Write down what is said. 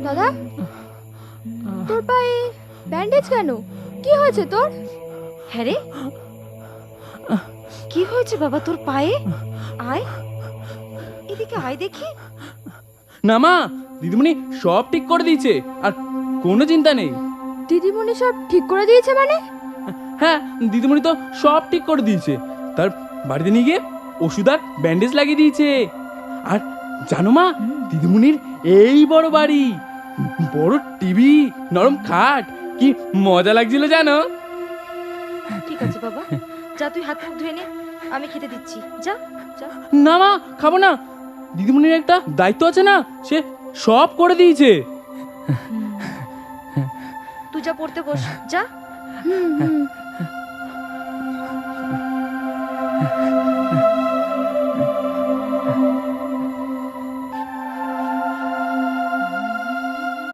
দাদা, তোর পায়ে ব্যান্ডেজ কেন? কি হয়েছে তোর? হ্যাঁ রে, কি হয়েছে বাবা তোর পায়ে? আয় এদিকে আয় দেখি। না মা, দিদিমণি সব ঠিক করে দিয়েছে, আর কোনো চিন্তা নেই। দিদিমণি সব ঠিক করে দিয়েছে মানে? হ্যাঁ, দিদিমণি তো সব ঠিক করে দিয়েছে। তার বাড়িতে নিয়ে গিয়ে ওষুধ আর ব্যান্ডেজ লাগিয়ে দিয়েছে। আর জানো মা, দিদিমণির এই বড় বাড়ি, বড় টিভি, নরম খাট, কি মজা লাগছিল জানো। ঠিক আছে বাবা, যা তুই হাত মুখ ধুয়ে নে, আমি খেতে দিচ্ছি। যা যা। না মা, খাবো না। দিদিমণির একটা দায়িত্ব আছে না, সে সব করে দিয়েছে। তুই যা পড়তে বস, যা।